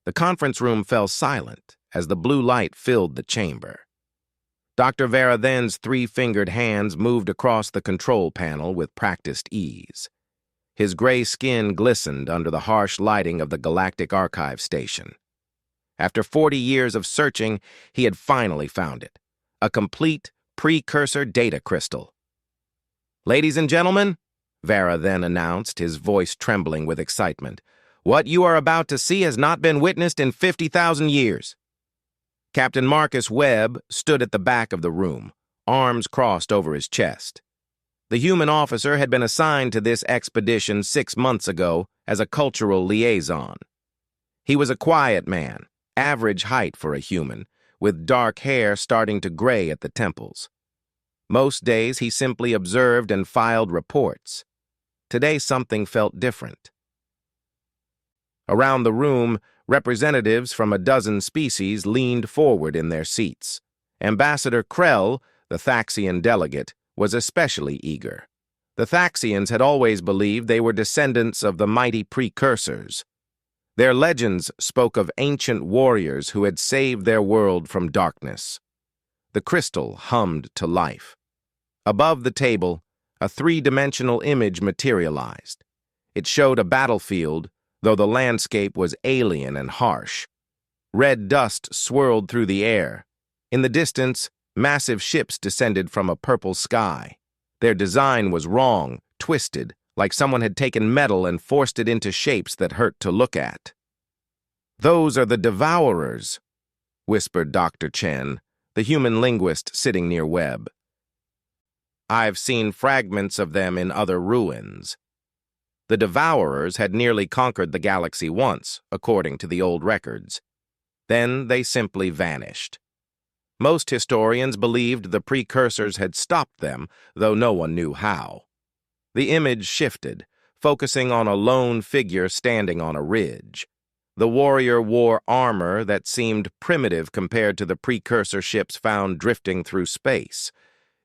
The conference room fell silent as the blue light filled the chamber. Dr. Varadhen's three-fingered hands moved across the control panel with practiced ease. His gray skin glistened under the harsh lighting of the Galactic Archive station. After 40 years of searching, he had finally found it. A complete precursor data crystal. "Ladies and gentlemen," Varadhen announced, his voice trembling with excitement, "what you are about to see has not been witnessed in 50,000 years. Captain Marcus Webb stood at the back of the room, arms crossed over his chest. The human officer had been assigned to this expedition 6 months ago as a cultural liaison. He was a quiet man, average height for a human, with dark hair starting to gray at the temples. Most days he simply observed and filed reports. Today something felt different. Around the room, representatives from a dozen species leaned forward in their seats. Ambassador Krell, the Thaxian delegate, was especially eager. The Thaxians had always believed they were descendants of the mighty precursors. Their legends spoke of ancient warriors who had saved their world from darkness. The crystal hummed to life. Above the table, a three-dimensional image materialized. It showed a battlefield, though the landscape was alien and harsh. Red dust swirled through the air. In the distance, massive ships descended from a purple sky. Their design was wrong, twisted, like someone had taken metal and forced it into shapes that hurt to look at. "Those are the Devourers," whispered Dr. Chen, the human linguist sitting near Webb. "I've seen fragments of them in other ruins." The Devourers had nearly conquered the galaxy once, according to the old records. Then they simply vanished. Most historians believed the precursors had stopped them, though no one knew how. The image shifted, focusing on a lone figure standing on a ridge. The warrior wore armor that seemed primitive compared to the precursor ships found drifting through space.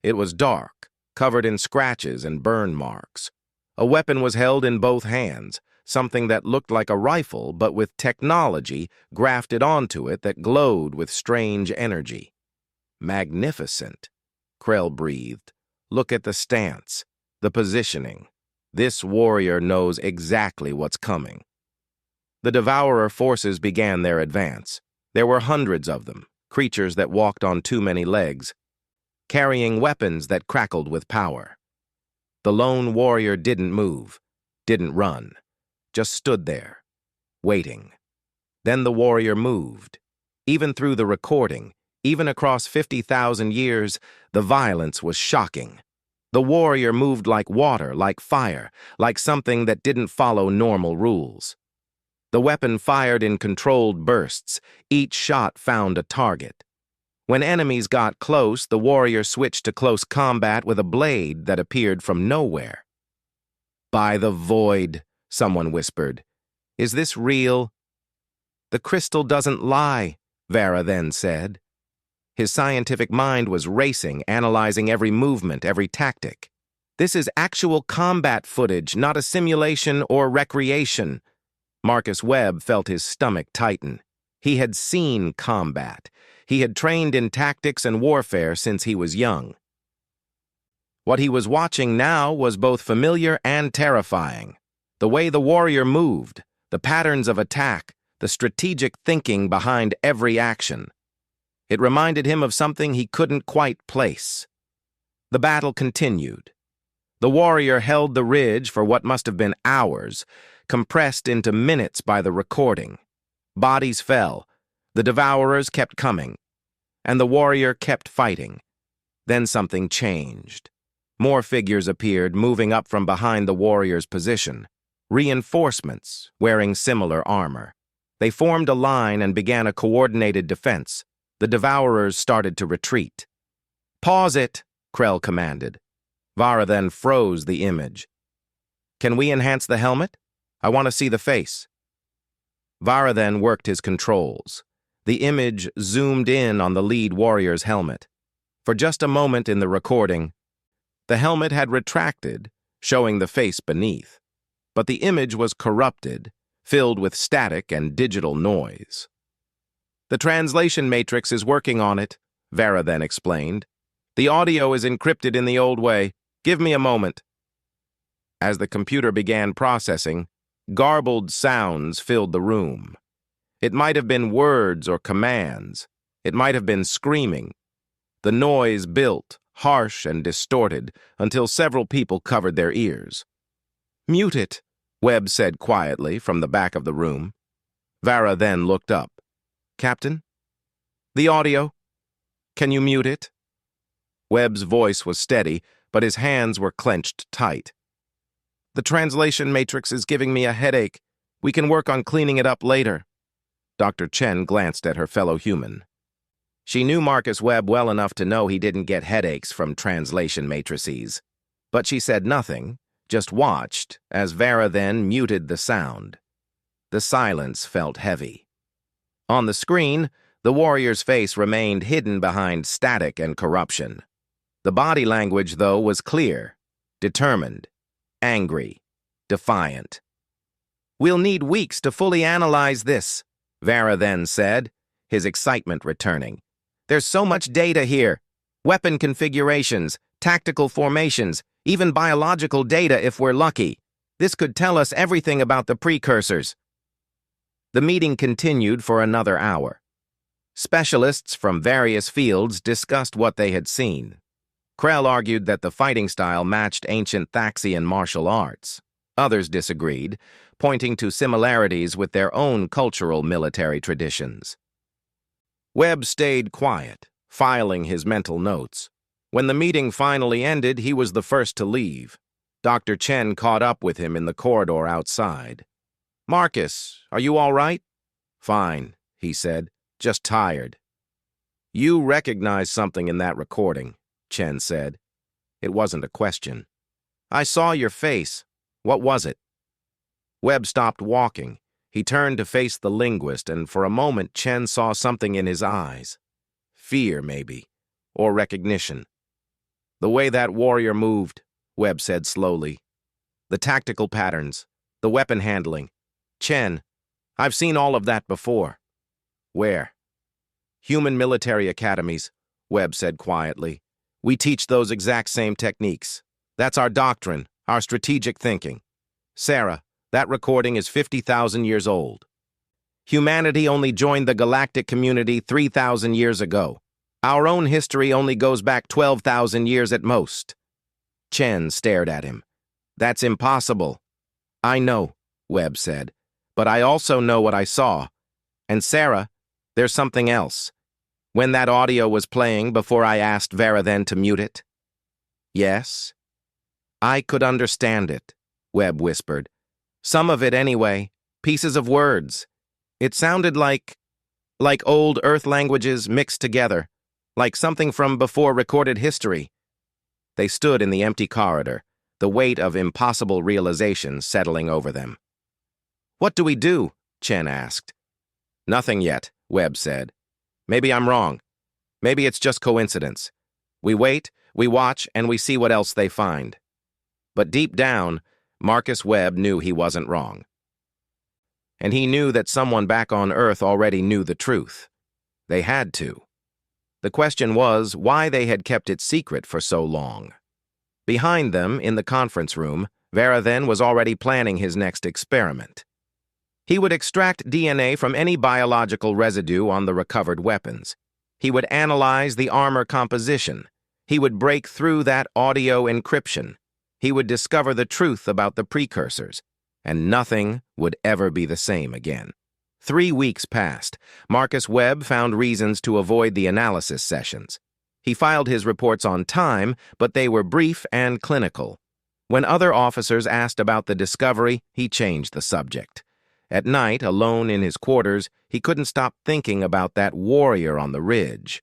It was dark, covered in scratches and burn marks. A weapon was held in both hands, something that looked like a rifle, but with technology grafted onto it that glowed with strange energy. "Magnificent," Krell breathed. "Look at the stance, the positioning. This warrior knows exactly what's coming." The Devourer forces began their advance. There were hundreds of them, creatures that walked on too many legs, carrying weapons that crackled with power. The lone warrior didn't move, didn't run, just stood there, waiting. Then the warrior moved. Even through the recording, even across 50,000 years, the violence was shocking. The warrior moved like water, like fire, like something that didn't follow normal rules. The weapon fired in controlled bursts. Each shot found a target. When enemies got close, the warrior switched to close combat with a blade that appeared from nowhere. "By the void," someone whispered. "Is this real?" "The crystal doesn't lie," Varadhen said. His scientific mind was racing, analyzing every movement, every tactic. "This is actual combat footage, not a simulation or recreation." Marcus Webb felt his stomach tighten. He had seen combat. He had trained in tactics and warfare since he was young. What he was watching now was both familiar and terrifying. The way the warrior moved, the patterns of attack, the strategic thinking behind every action. It reminded him of something he couldn't quite place. The battle continued. The warrior held the ridge for what must have been hours, compressed into minutes by the recording. Bodies fell. The Devourers kept coming, and the warrior kept fighting. Then something changed. More figures appeared, moving up from behind the warrior's position. Reinforcements, wearing similar armor. They formed a line and began a coordinated defense. The Devourers started to retreat. "Pause it," Krell commanded. Varadhen froze the image. "Can we enhance the helmet? I want to see the face." Varadhen worked his controls. The image zoomed in on the lead warrior's helmet. For just a moment in the recording, the helmet had retracted, showing the face beneath. But the image was corrupted, filled with static and digital noise. "The translation matrix is working on it," Vera then explained. "The audio is encrypted in the old way. Give me a moment." As the computer began processing, garbled sounds filled the room. It might have been words or commands. It might have been screaming. The noise built, harsh and distorted, until several people covered their ears. "Mute it," Webb said quietly from the back of the room. Vera then looked up. "Captain? The audio? Can you mute it?" Webb's voice was steady, but his hands were clenched tight. "The translation matrix is giving me a headache. We can work on cleaning it up later." Dr. Chen glanced at her fellow human. She knew Marcus Webb well enough to know he didn't get headaches from translation matrices. But she said nothing, just watched as Vera then muted the sound. The silence felt heavy. On the screen, the warrior's face remained hidden behind static and corruption. The body language, though, was clear, determined, angry, defiant. "We'll need weeks to fully analyze this," Vera then said, his excitement returning. "There's so much data here. Weapon configurations, tactical formations, even biological data if we're lucky. This could tell us everything about the precursors." The meeting continued for another hour. Specialists from various fields discussed what they had seen. Krell argued that the fighting style matched ancient Thaxian martial arts. Others disagreed, pointing to similarities with their own cultural military traditions. Webb stayed quiet, filing his mental notes. When the meeting finally ended, he was the first to leave. Dr. Chen caught up with him in the corridor outside. "Marcus, are you all right?" "Fine," he said, "just tired." "You recognize something in that recording," Chen said. It wasn't a question. "I saw your face. What was it?" Webb stopped walking. He turned to face the linguist, and for a moment Chen saw something in his eyes. Fear, maybe, or recognition. "The way that warrior moved," Webb said slowly. "The tactical patterns, the weapon handling. Chen, I've seen all of that before." "Where?" "Human military academies," Webb said quietly. "We teach those exact same techniques. That's our doctrine, our strategic thinking. Sarah, that recording is 50,000 years old. Humanity only joined the galactic community 3,000 years ago. Our own history only goes back 12,000 years at most." Chen stared at him. "That's impossible." "I know," Webb said, "but I also know what I saw. And Sarah, there's something else. When that audio was playing before I asked Vera then to mute it." "Yes?" "I could understand it," Webb whispered. "Some of it anyway, pieces of words. It sounded like old Earth languages mixed together, like something from before recorded history." They stood in the empty corridor, the weight of impossible realization settling over them. "What do we do?" Chen asked. "Nothing yet," Webb said. "Maybe I'm wrong. Maybe it's just coincidence. We wait, we watch, and we see what else they find." But deep down, Marcus Webb knew he wasn't wrong. And he knew that someone back on Earth already knew the truth. They had to. The question was why they had kept it secret for so long. Behind them, in the conference room, Vera then was already planning his next experiment. He would extract DNA from any biological residue on the recovered weapons. He would analyze the armor composition. He would break through that audio encryption. He would discover the truth about the precursors, and nothing would ever be the same again. 3 weeks passed. Marcus Webb found reasons to avoid the analysis sessions. He filed his reports on time, but they were brief and clinical. When other officers asked about the discovery, he changed the subject. At night, alone in his quarters, he couldn't stop thinking about that warrior on the ridge.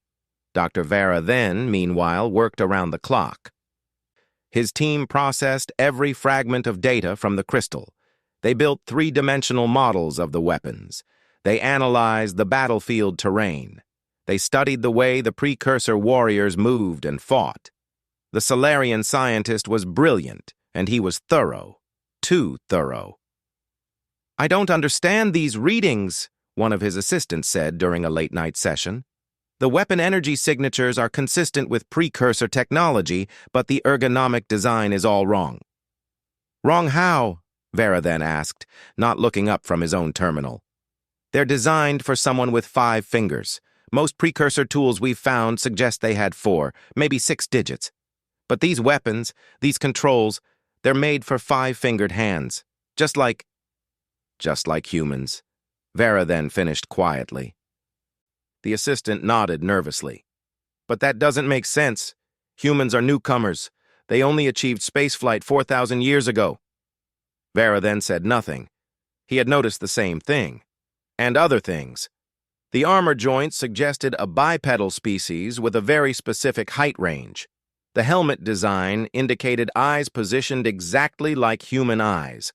Dr. Vera then, meanwhile, worked around the clock. His team processed every fragment of data from the crystal. They built 3-dimensional models of the weapons. They analyzed the battlefield terrain. They studied the way the precursor warriors moved and fought. The Solarian scientist was brilliant, and he was thorough. Too thorough. "I don't understand these readings," one of his assistants said during a late-night session. "The weapon energy signatures are consistent with precursor technology, but the ergonomic design is all wrong." "Wrong how?" Vera then asked, not looking up from his own terminal. "They're designed for someone with 5 fingers. Most precursor tools we've found suggest they had 4, maybe 6 digits. But these weapons, these controls, they're made for 5-fingered hands. Just like humans." Vera then finished quietly. The assistant nodded nervously. "But that doesn't make sense. Humans are newcomers. They only achieved spaceflight 4,000 years ago." Vera then said nothing. He had noticed the same thing. And other things. The armor joints suggested a bipedal species with a very specific height range. The helmet design indicated eyes positioned exactly like human eyes.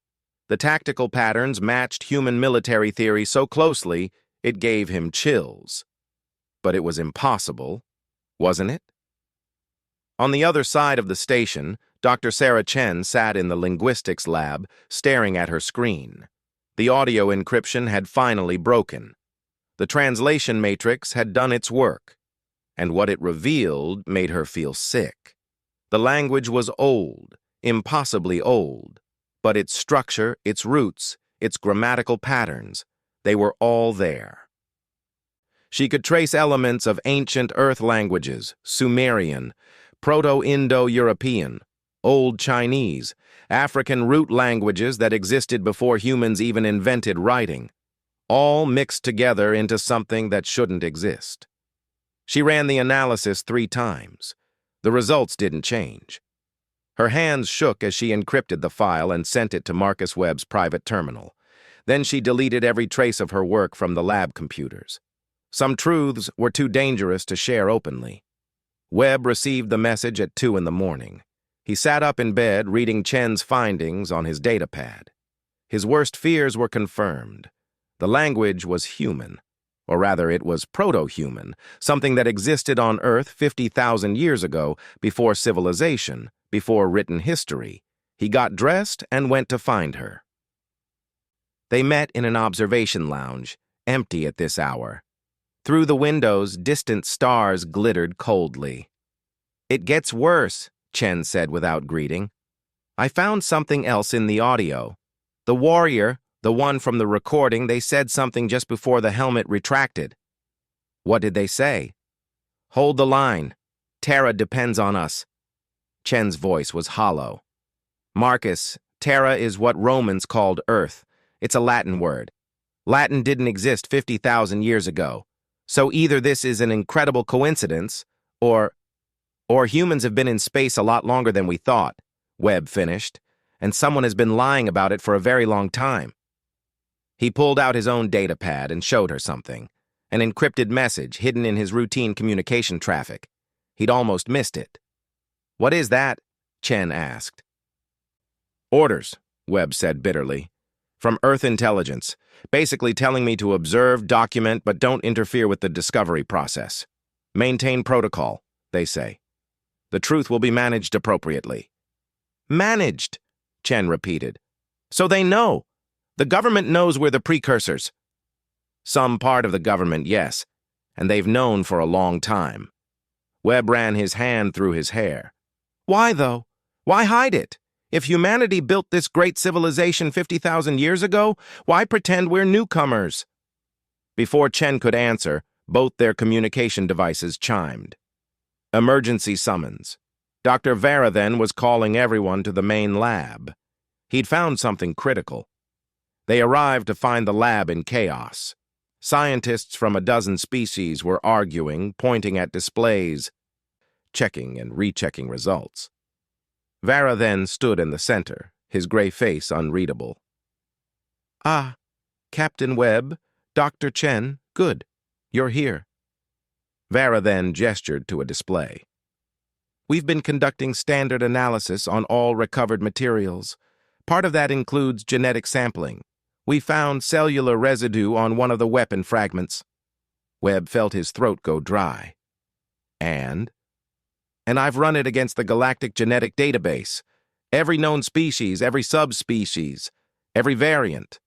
The tactical patterns matched human military theory so closely, it gave him chills. But it was impossible, wasn't it? On the other side of the station, Dr. Sarah Chen sat in the linguistics lab, staring at her screen. The audio encryption had finally broken. The translation matrix had done its work, and what it revealed made her feel sick. The language was old, impossibly old, but its structure, its roots, its grammatical patterns, they were all there. She could trace elements of ancient Earth languages, Sumerian, Proto-Indo-European, Old Chinese, African root languages that existed before humans even invented writing, all mixed together into something that shouldn't exist. She ran the analysis 3 times. The results didn't change. Her hands shook as she encrypted the file and sent it to Marcus Webb's private terminal. Then she deleted every trace of her work from the lab computers. Some truths were too dangerous to share openly. Webb received the message at 2 in the morning. He sat up in bed reading Chen's findings on his datapad. His worst fears were confirmed. The language was human, or rather it was proto-human, something that existed on Earth 50,000 years ago, before civilization, before written history. He got dressed and went to find her. They met in an observation lounge, empty at this hour. Through the windows, distant stars glittered coldly. "It gets worse," Chen said without greeting. "I found something else in the audio. The warrior, the one from the recording, they said something just before the helmet retracted." "What did they say?" "Hold the line. Terra depends on us." Chen's voice was hollow. "Marcus, Terra is what Romans called Earth. It's a Latin word. Latin didn't exist 50,000 years ago. So either this is an incredible coincidence, or humans have been in space a lot longer than we thought," Webb finished, "and someone has been lying about it for a very long time." He pulled out his own datapad and showed her something, an encrypted message hidden in his routine communication traffic. He'd almost missed it. "What is that?" Chen asked. "Orders," Webb said bitterly. "From Earth Intelligence, basically telling me to observe, document, but don't interfere with the discovery process. Maintain protocol, they say. The truth will be managed appropriately." "Managed," Chen repeated. "So they know. The government knows we're the precursors." "Some part of the government, yes, and they've known for a long time." Webb ran his hand through his hair. "Why, though? Why hide it? If humanity built this great civilization 50,000 years ago, why pretend we're newcomers?" Before Chen could answer, both their communication devices chimed. Emergency summons. Dr. Vera then was calling everyone to the main lab. He'd found something critical. They arrived to find the lab in chaos. Scientists from a dozen species were arguing, pointing at displays, checking and rechecking results. Vera then stood in the center, his gray face unreadable. "Ah, Captain Webb, Dr. Chen, good. You're here." Vera then gestured to a display. "We've been conducting standard analysis on all recovered materials. Part of that includes genetic sampling. We found cellular residue on one of the weapon fragments." Webb felt his throat go dry. And I've run it against the Galactic Genetic Database. Every known species, every subspecies, every variant."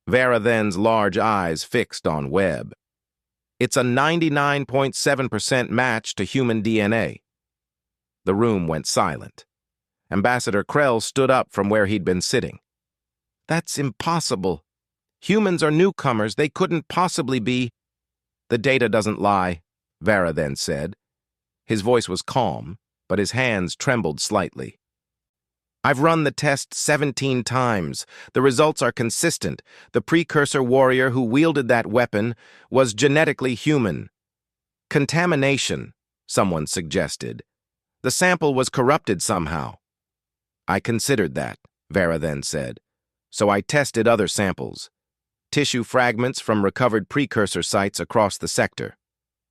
Varathen's large eyes fixed on Webb. It's a 99.7% match to human DNA. The room went silent. Ambassador Krell stood up from where he'd been sitting. That's impossible. Humans are newcomers. They couldn't possibly be. The data doesn't lie, Varathen said. His voice was calm, but his hands trembled slightly. I've run the test 17 times. The results are consistent. The precursor warrior who wielded that weapon was genetically human. Contamination, someone suggested. The sample was corrupted somehow. I considered that, Varathen said. So I tested other samples. Tissue fragments from recovered precursor sites across the sector.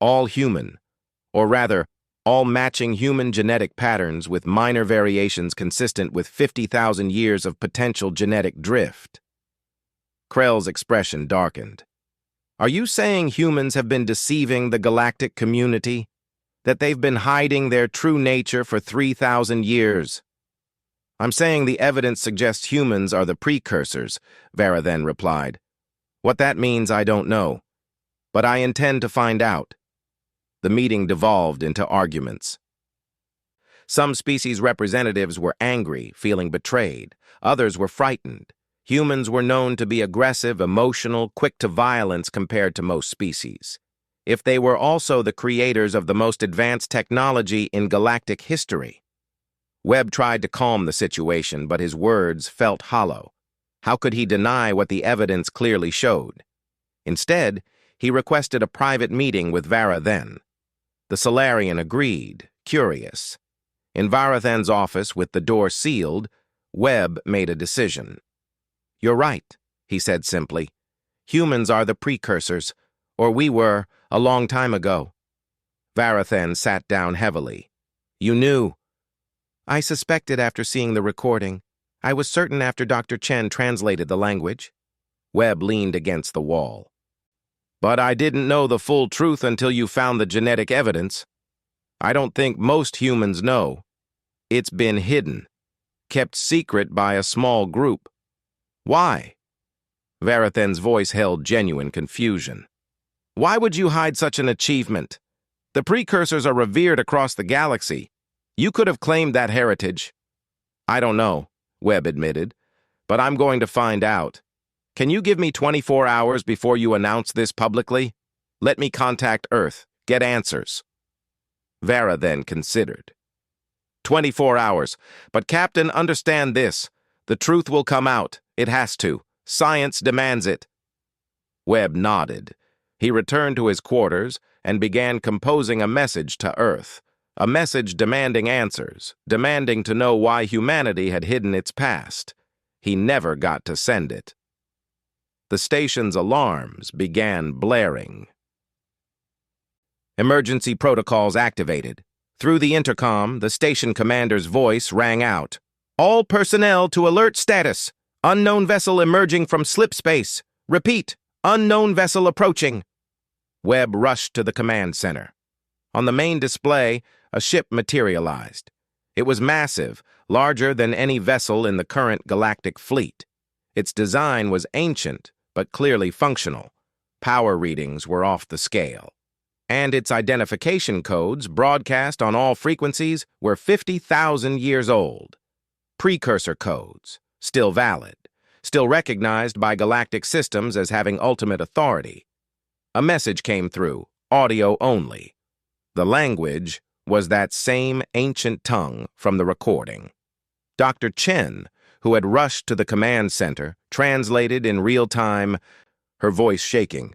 All human, or rather, all matching human genetic patterns with minor variations consistent with 50,000 years of potential genetic drift. Krell's expression darkened. Are you saying humans have been deceiving the galactic community? That they've been hiding their true nature for 3,000 years? I'm saying the evidence suggests humans are the precursors, Varathen replied. What that means, I don't know. But I intend to find out. The meeting devolved into arguments. Some species representatives were angry, feeling betrayed. Others were frightened. Humans were known to be aggressive, emotional, quick to violence compared to most species. If they were also the creators of the most advanced technology in galactic history. Webb tried to calm the situation, but his words felt hollow. How could he deny what the evidence clearly showed? Instead, he requested a private meeting with Varathen. The Solarian agreed, curious. In Varathen's office, with the door sealed, Webb made a decision. You're right, he said simply. Humans are the precursors, or we were, a long time ago. Varathen sat down heavily. You knew. I suspected after seeing the recording. I was certain after Dr. Chen translated the language. Webb leaned against the wall. But I didn't know the full truth until you found the genetic evidence. I don't think most humans know. It's been hidden, kept secret by a small group. Why? Varathen's voice held genuine confusion. Why would you hide such an achievement? The precursors are revered across the galaxy. You could have claimed that heritage. I don't know, Webb admitted, but I'm going to find out. Can you give me 24 hours before you announce this publicly? Let me contact Earth, get answers. Varathen considered. 24 hours. But Captain, understand this. The truth will come out. It has to. Science demands it. Webb nodded. He returned to his quarters and began composing a message to Earth. A message demanding answers, demanding to know why humanity had hidden its past. He never got to send it. The station's alarms began blaring. Emergency protocols activated. Through the intercom, the station commander's voice rang out. All personnel to alert status. Unknown vessel emerging from slip space. Repeat, unknown vessel approaching. Webb rushed to the command center. On the main display, a ship materialized. It was massive, larger than any vessel in the current galactic fleet. Its design was ancient, but clearly functional. Power readings were off the scale. And its identification codes, broadcast on all frequencies, were 50,000 years old. Precursor codes, still valid, still recognized by galactic systems as having ultimate authority. A message came through, audio only. The language was that same ancient tongue from the recording. Dr. Chen, who had rushed to the command center, translated in real time, her voice shaking.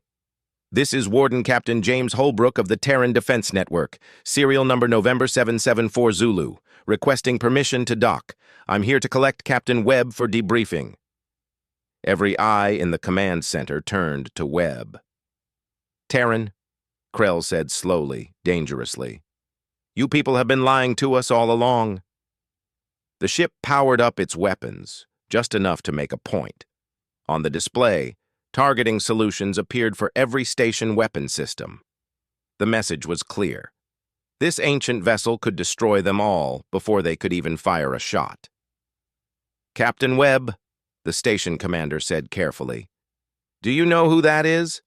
This is Warden Captain James Holbrook of the Terran Defense Network, serial number November 774 Zulu, requesting permission to dock. I'm here to collect Captain Webb for debriefing. Every eye in the command center turned to Webb. Terran, Krell said slowly, dangerously. You people have been lying to us all along. The ship powered up its weapons, just enough to make a point. On the display, targeting solutions appeared for every station weapon system. The message was clear. This ancient vessel could destroy them all before they could even fire a shot. Captain Webb, the station commander said carefully, Do you know who that is?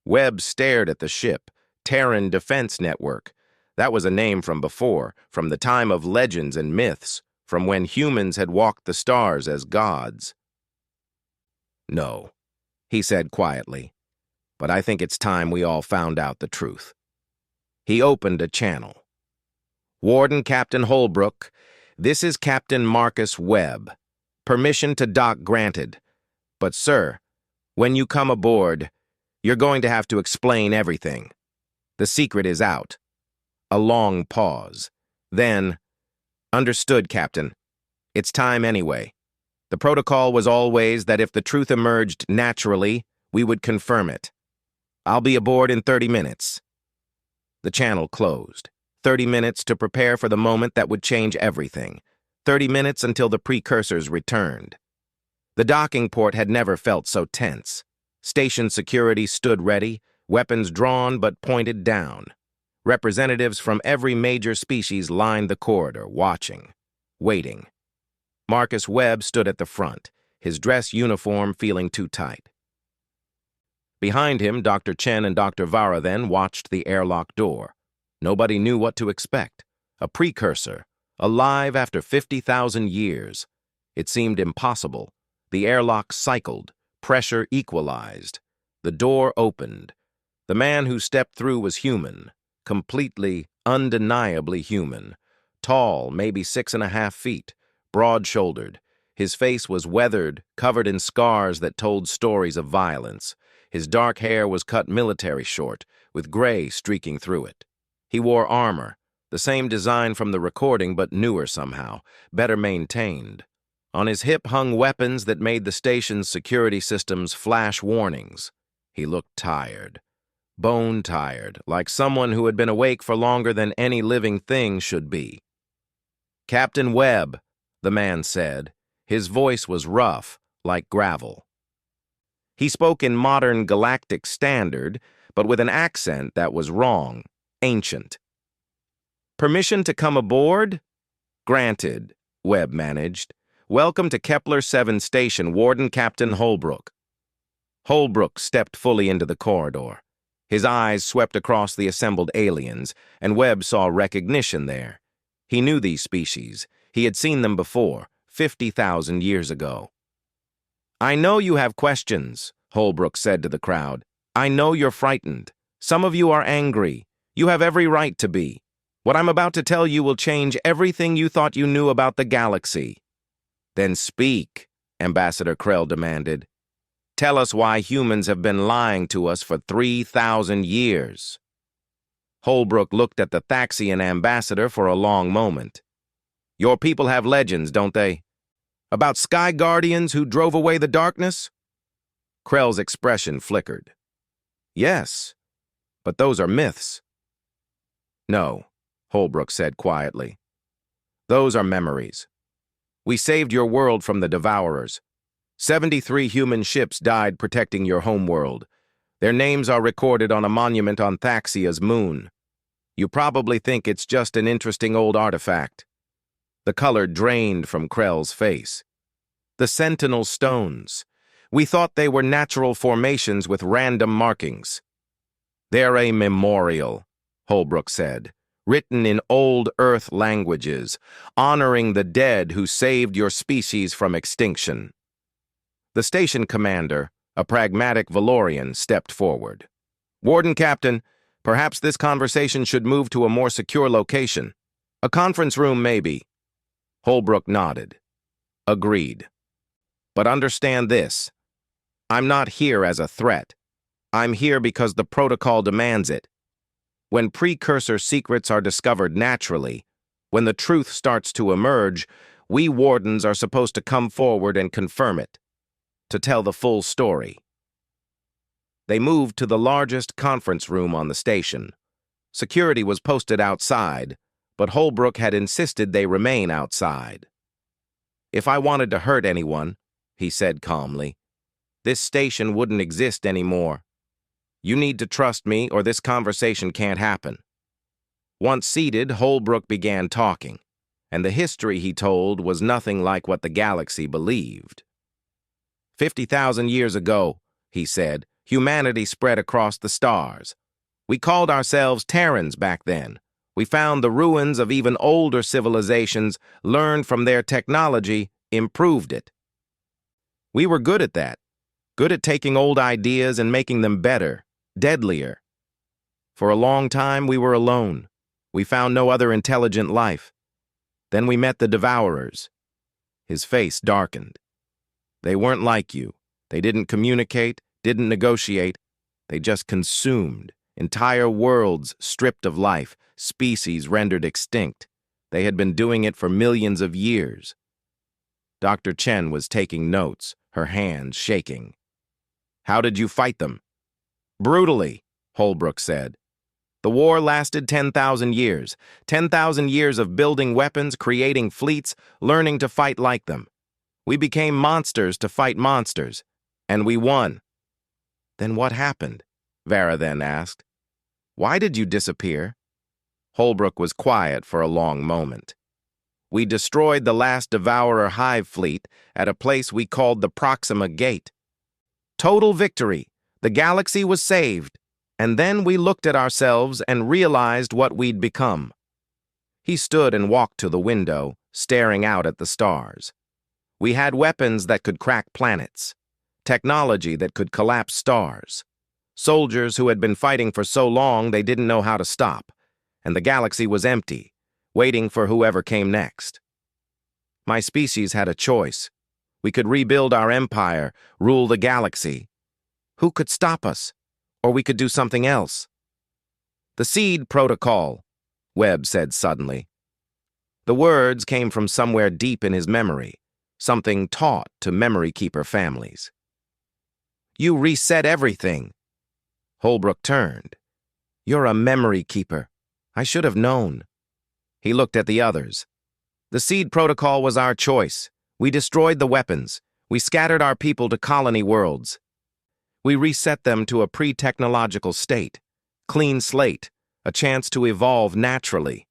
Webb stared at the ship. Terran Defense Network. That was a name from before, from the time of legends and myths, from when humans had walked the stars as gods. No, he said quietly, but I think it's time we all found out the truth. He opened a channel. Warden Captain Holbrook, this is Captain Marcus Webb. Permission to dock granted. But, sir, when you come aboard, you're going to have to explain everything. The secret is out. A long pause. Then, understood, Captain. It's time anyway. The protocol was always that if the truth emerged naturally, we would confirm it. I'll be aboard in 30 minutes. The channel closed. 30 minutes to prepare for the moment that would change everything. 30 minutes until the precursors returned. The docking port had never felt so tense. Station security stood ready, weapons drawn but pointed down. Representatives from every major species lined the corridor, watching, waiting. Marcus Webb stood at the front, his dress uniform feeling too tight. Behind him, Dr. Chen and Dr. Vara then watched the airlock door. Nobody knew what to expect. A precursor, alive after 50,000 years. It seemed impossible. The airlock cycled, pressure equalized. The door opened. The man who stepped through was human, completely, undeniably human. Tall, maybe 6.5 feet, broad-shouldered. His face was weathered, covered in scars that told stories of violence. His dark hair was cut military short, with gray streaking through it. He wore armor, the same design from the recording but newer somehow, better maintained. On his hip hung weapons that made the station's security systems flash warnings. He looked tired. Bone-tired, like someone who had been awake for longer than any living thing should be. "Captain Webb," the man said. His voice was rough, like gravel. He spoke in modern galactic standard, but with an accent that was wrong, ancient. "Permission to come aboard?" "Granted," Webb managed. "Welcome to Kepler 7 Station, Warden Captain Holbrook." Holbrook stepped fully into the corridor. His eyes swept across the assembled aliens, and Webb saw recognition there. He knew these species. He had seen them before, 50,000 years ago. "I know you have questions," Holbrook said to the crowd. "I know you're frightened. Some of you are angry. You have every right to be. What I'm about to tell you will change everything you thought you knew about the galaxy." "Then speak," Ambassador Krell demanded. "Tell us why humans have been lying to us for 3,000 years. Holbrook looked at the Thaxian ambassador for a long moment. "Your people have legends, don't they? About sky guardians who drove away the darkness?" Krell's expression flickered. "Yes, but those are myths." "No," Holbrook said quietly. "Those are memories. We saved your world from the Devourers. 73 human ships died protecting your homeworld. Their names are recorded on a monument on Thaxia's moon. You probably think it's just an interesting old artifact." The color drained from Krell's face. "The Sentinel Stones. We thought they were natural formations with random markings." "They're a memorial," Holbrook said, "written in old Earth languages, honoring the dead who saved your species from extinction." The station commander, a pragmatic Valorian, stepped forward. "Warden Captain, perhaps this conversation should move to a more secure location. A conference room, maybe." Holbrook nodded. "Agreed. But understand this. I'm not here as a threat. I'm here because the protocol demands it. When precursor secrets are discovered naturally, when the truth starts to emerge, we wardens are supposed to come forward and confirm it, to tell the full story." They moved to the largest conference room on the station. Security was posted outside, but Holbrook had insisted they remain outside. "If I wanted to hurt anyone," he said calmly, "this station wouldn't exist anymore. You need to trust me or this conversation can't happen." Once seated, Holbrook began talking, and the history he told was nothing like what the galaxy believed. 50,000 years ago, he said. Humanity spread across the stars. We called ourselves Terrans back then. We found the ruins of even older civilizations, learned from their technology, improved it. We were good at that, good at taking old ideas and making them better, deadlier. For a long time, we were alone. We found no other intelligent life. Then we met the Devourers. His face darkened. They weren't like you. They didn't communicate, didn't negotiate. They just consumed. Entire worlds stripped of life, species rendered extinct. They had been doing it for millions of years. Dr. Chen was taking notes, her hands shaking. How did you fight them? Brutally, Holbrook said. The war lasted 10,000 years. 10,000 years of building weapons, creating fleets, learning to fight like them. We became monsters to fight monsters, and we won. Then what happened? Vera then asked. Why did you disappear? Holbrook was quiet for a long moment. We destroyed the last Devourer hive fleet at a place we called the Proxima Gate. Total victory. The galaxy was saved. And then we looked at ourselves and realized what we'd become. He stood and walked to the window, staring out at the stars. We had weapons that could crack planets, technology that could collapse stars, soldiers who had been fighting for so long they didn't know how to stop, and the galaxy was empty, waiting for whoever came next. My species had a choice. We could rebuild our empire, rule the galaxy. Who could stop us? Or we could do something else. The Seed Protocol, Webb said suddenly. The words came from somewhere deep in his memory, something taught to memory keeper families. You reset everything. Holbrook turned. You're a memory keeper. I should have known. He looked at the others. The Seed Protocol was our choice. We destroyed the weapons. We scattered our people to colony worlds. We reset them to a pre-technological state, clean slate, a chance to evolve naturally.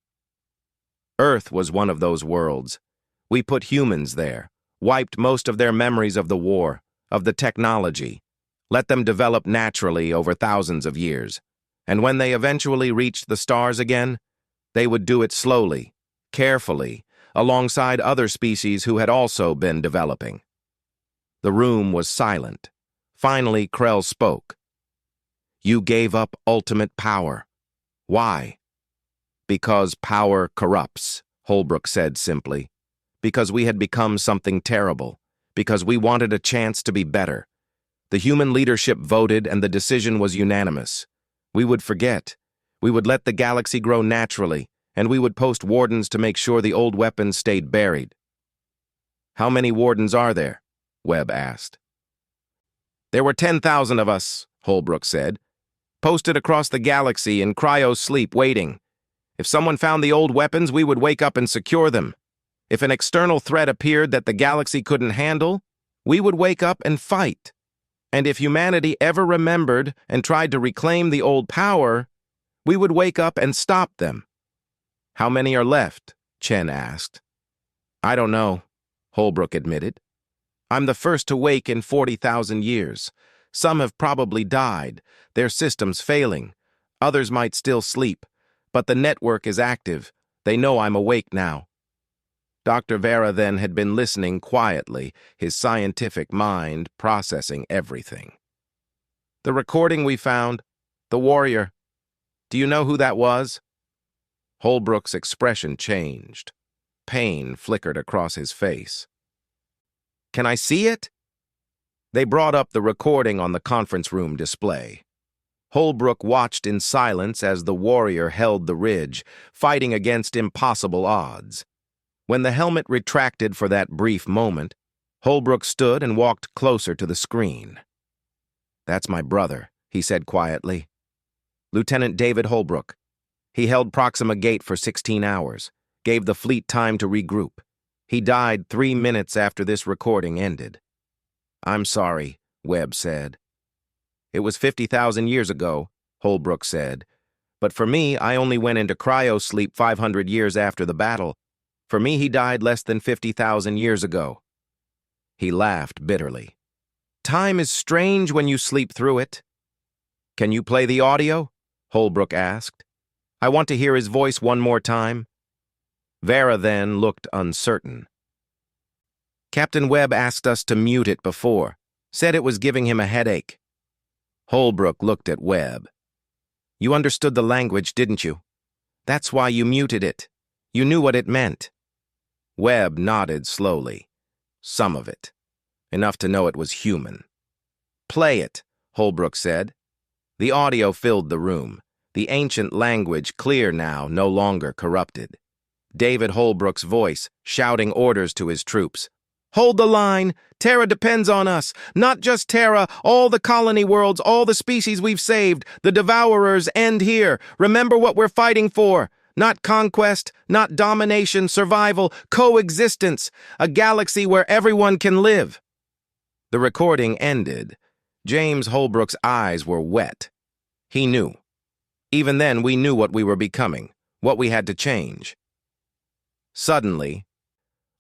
Earth was one of those worlds. We put humans there, wiped most of their memories of the war, of the technology, let them develop naturally over thousands of years. And when they eventually reached the stars again, they would do it slowly, carefully, alongside other species who had also been developing. The room was silent. Finally, Krell spoke. You gave up ultimate power. Why? Because power corrupts, Holbrook said simply. Because we had become something terrible. Because we wanted a chance to be better. The human leadership voted and the decision was unanimous. We would forget. We would let the galaxy grow naturally, and we would post wardens to make sure the old weapons stayed buried. How many wardens are there? Webb asked. There were 10,000 of us, Holbrook said, posted across the galaxy in cryo-sleep waiting. If someone found the old weapons, we would wake up and secure them. If an external threat appeared that the galaxy couldn't handle, we would wake up and fight. And if humanity ever remembered and tried to reclaim the old power, we would wake up and stop them. How many are left? Chen asked. I don't know, Holbrook admitted. I'm the first to wake in 40,000 years. Some have probably died, their systems failing. Others might still sleep, but the network is active. They know I'm awake now. Dr. Vera then had been listening quietly, his scientific mind processing everything. The recording we found, the warrior. Do you know who that was? Holbrook's expression changed. Pain flickered across his face. Can I see it? They brought up the recording on the conference room display. Holbrook watched in silence as the warrior held the ridge, fighting against impossible odds. When the helmet retracted for that brief moment, Holbrook stood and walked closer to the screen. That's my brother, he said quietly. Lieutenant David Holbrook. He held Proxima Gate for 16 hours, gave the fleet time to regroup. He died 3 minutes after this recording ended. I'm sorry, Webb said. It was 50,000 years ago, Holbrook said. But for me, I only went into cryo-sleep 500 years after the battle. For me, he died less than 50,000 years ago. He laughed bitterly. Time is strange when you sleep through it. Can you play the audio? Holbrook asked. I want to hear his voice one more time. Vera then looked uncertain. Captain Webb asked us to mute it before, said it was giving him a headache. Holbrook looked at Webb. You understood the language, didn't you? That's why you muted it. You knew what it meant. Webb nodded slowly. Some of it. Enough to know it was human. Play it, Holbrook said. The audio filled the room, the ancient language clear now, no longer corrupted. David Holbrook's voice, shouting orders to his troops. Hold the line! Terra depends on us! Not just Terra, all the colony worlds, all the species we've saved. The Devourers end here. Remember what we're fighting for. Not conquest, not domination, survival, coexistence. A galaxy where everyone can live. The recording ended. James Holbrook's eyes were wet. He knew. Even then, we knew what we were becoming, what we had to change. Suddenly,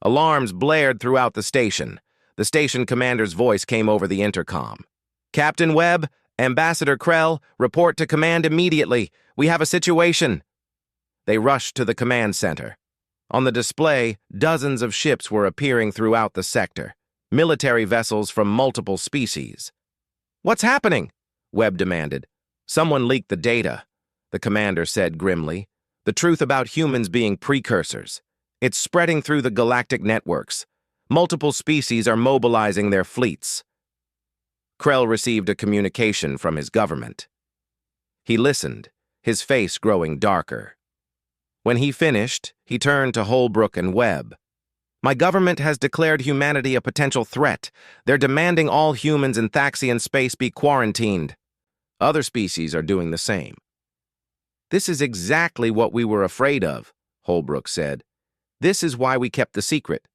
alarms blared throughout the station. The station commander's voice came over the intercom. Captain Webb, Ambassador Krell, report to command immediately. We have a situation. They rushed to the command center. On the display, dozens of ships were appearing throughout the sector, military vessels from multiple species. What's happening? Webb demanded. Someone leaked the data, the commander said grimly. The truth about humans being precursors. It's spreading through the galactic networks. Multiple species are mobilizing their fleets. Krell received a communication from his government. He listened, his face growing darker. When he finished, he turned to Holbrook and Webb. My government has declared humanity a potential threat. They're demanding all humans in Thaxian space be quarantined. Other species are doing the same. This is exactly what we were afraid of, Holbrook said. This is why we kept the secret.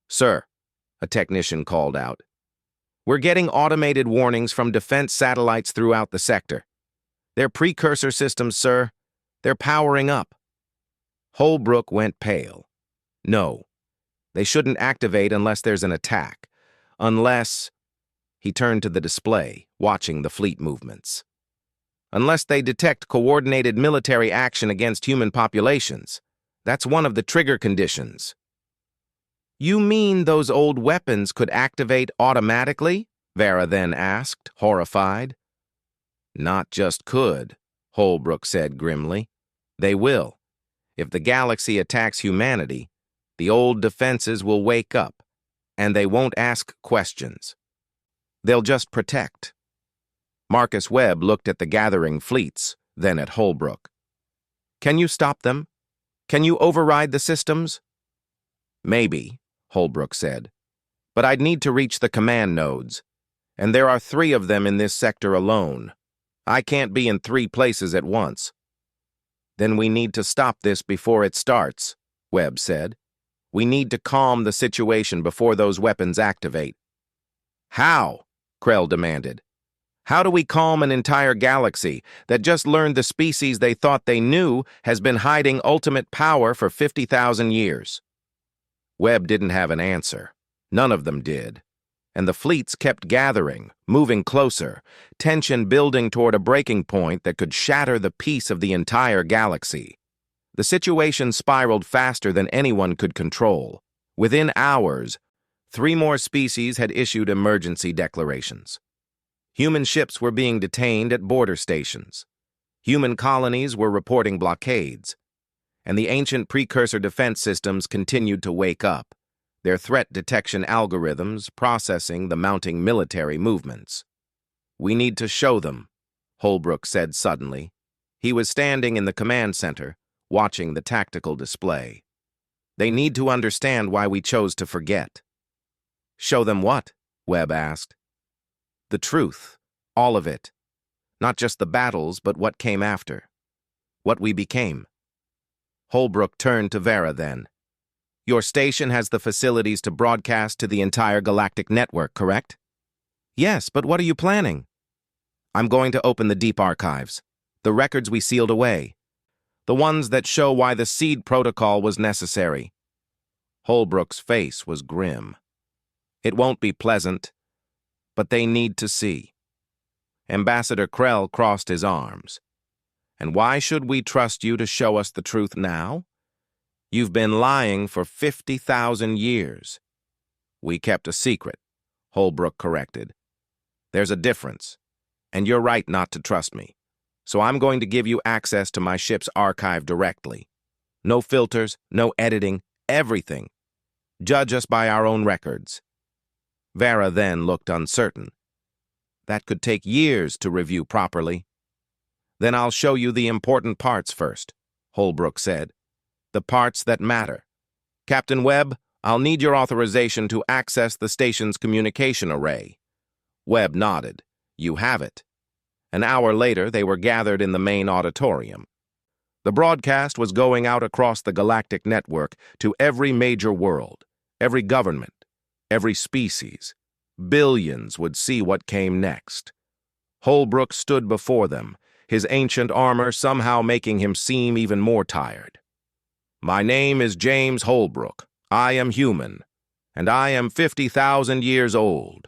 Sir, a technician called out. We're getting automated warnings from defense satellites throughout the sector. They're precursor systems, sir. They're powering up. Holbrook went pale. No, they shouldn't activate unless there's an attack. Unless... He turned to the display, watching the fleet movements. Unless they detect coordinated military action against human populations. That's one of the trigger conditions. You mean those old weapons could activate automatically? Vera then asked, horrified. Not just could, Holbrook said grimly. They will. If the galaxy attacks humanity, the old defenses will wake up, and they won't ask questions. They'll just protect. Marcus Webb looked at the gathering fleets, then at Holbrook. Can you stop them? Can you override the systems? Maybe, Holbrook said. But I'd need to reach the command nodes, and there are 3 of them in this sector alone. I can't be in 3 places at once. Then we need to stop this before it starts, Webb said. We need to calm the situation before those weapons activate. How? Krell demanded. How do we calm an entire galaxy that just learned the species they thought they knew has been hiding ultimate power for 50,000 years? Webb didn't have an answer. None of them did. And the fleets kept gathering, moving closer, tension building toward a breaking point that could shatter the peace of the entire galaxy. The situation spiraled faster than anyone could control. Within hours, 3 more species had issued emergency declarations. Human ships were being detained at border stations. Human colonies were reporting blockades. And the ancient precursor defense systems continued to wake up, their threat detection algorithms processing the mounting military movements. We need to show them, Holbrook said suddenly. He was standing in the command center, watching the tactical display. They need to understand why we chose to forget. Show them what? Webb asked. The truth, all of it. Not just the battles, but what came after. What we became. Holbrook turned to Vera then. Your station has the facilities to broadcast to the entire galactic network, correct? Yes, but what are you planning? I'm going to open the deep archives, the records we sealed away, the ones that show why the seed protocol was necessary. Holbrook's face was grim. It won't be pleasant. but they need to see. Ambassador Krell crossed his arms. And why should we trust you to show us the truth now? You've been lying for 50,000 years. We kept a secret, Holbrook corrected. There's a difference, and you're right not to trust me. So I'm going to give you access to my ship's archive directly. No filters, no editing, everything. Judge us by our own records. Vera then looked uncertain. That could take years to review properly. Then I'll show you the important parts first, Holbrook said. The parts that matter. Captain Webb, I'll need your authorization to access the station's communication array. Webb nodded. You have it. An hour later, they were gathered in the main auditorium. The broadcast was going out across the galactic network to every major world, every government, every species. Billions would see what came next. Holbrook stood before them, his ancient armor somehow making him seem even more tired. My name is James Holbrook. I am human, and I am 50,000 years old.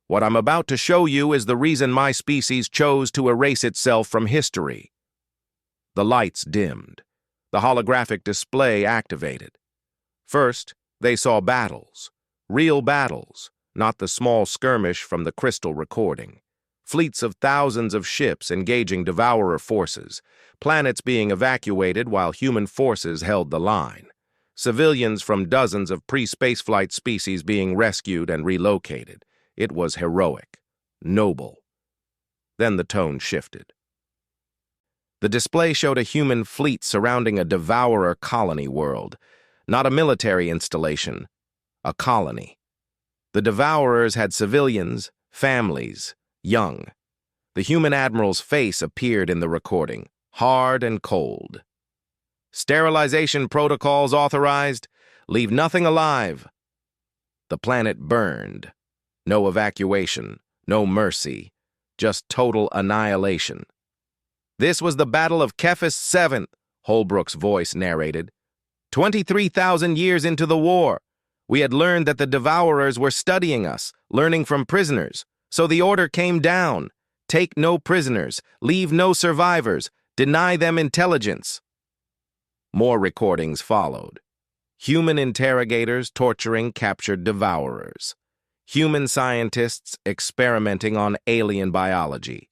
What I'm about to show you is the reason my species chose to erase itself from history. The lights dimmed. The holographic display activated. First, they saw battles. Real battles, not the small skirmish from the crystal recording. Fleets of thousands of ships engaging devourer forces, planets being evacuated while human forces held the line. Civilians from dozens of pre-spaceflight species being rescued and relocated. It was heroic, noble. Then the tone shifted. The display showed a human fleet surrounding a devourer colony world, not a military installation, a colony. The devourers had civilians, families, young. The human admiral's face appeared in the recording, hard and cold. Sterilization protocols authorized. Leave nothing alive. The planet burned. No evacuation, no mercy, just total annihilation. This was the Battle of Kephis 7, Holbrook's voice narrated. 23,000 years into the war, we had learned that the devourers were studying us, learning from prisoners. So the order came down. Take no prisoners, leave no survivors, deny them intelligence. More recordings followed. Human interrogators torturing captured devourers. Human scientists experimenting on alien biology.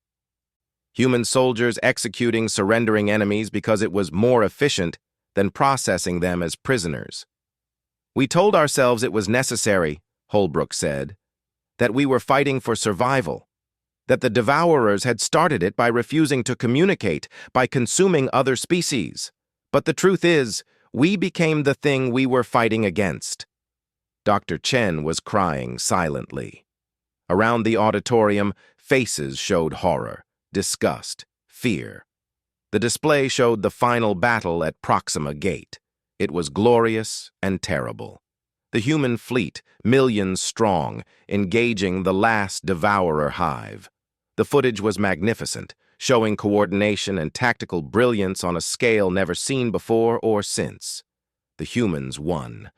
Human soldiers executing surrendering enemies because it was more efficient than processing them as prisoners. We told ourselves it was necessary, Holbrook said, that we were fighting for survival, that the devourers had started it by refusing to communicate, by consuming other species. But the truth is, we became the thing we were fighting against. Dr. Chen was crying silently. Around the auditorium, faces showed horror, disgust, fear. The display showed the final battle at Proxima Gate. It was glorious and terrible. The human fleet, millions strong, engaging the last devourer hive. The footage was magnificent, showing coordination and tactical brilliance on a scale never seen before or since. The humans won.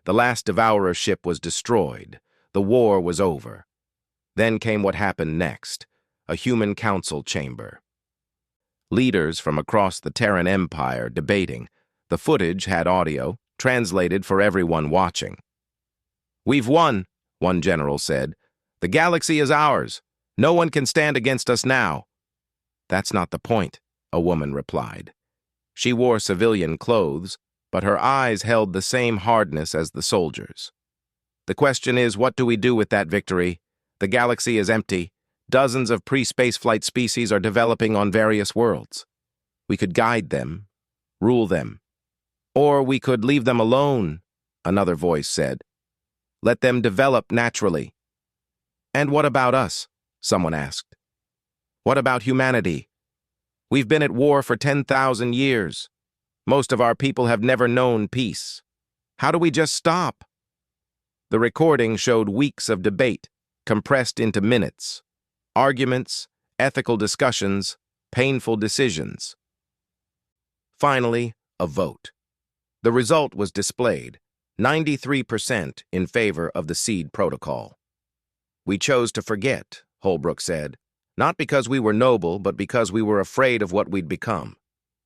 The last devourer ship was destroyed. The war was over. Then came what happened next, a human council chamber. Leaders from across the Terran Empire debating. The footage had audio, translated for everyone watching. We've won, one general said. The galaxy is ours. No one can stand against us now. That's not the point, a woman replied. She wore civilian clothes, but her eyes held the same hardness as the soldiers. The question is, what do we do with that victory? The galaxy is empty. Dozens of pre-spaceflight species are developing on various worlds. We could guide them, rule them. Or we could leave them alone, another voice said. Let them develop naturally. And what about us? Someone asked. What about humanity? We've been at war for 10,000 years. Most of our people have never known peace. How do we just stop? The recording showed weeks of debate, compressed into minutes. Arguments, ethical discussions, painful decisions. Finally, a vote. The result was displayed, 93% in favor of the Seed Protocol. We chose to forget, Holbrook said, not because we were noble, but because we were afraid of what we'd become.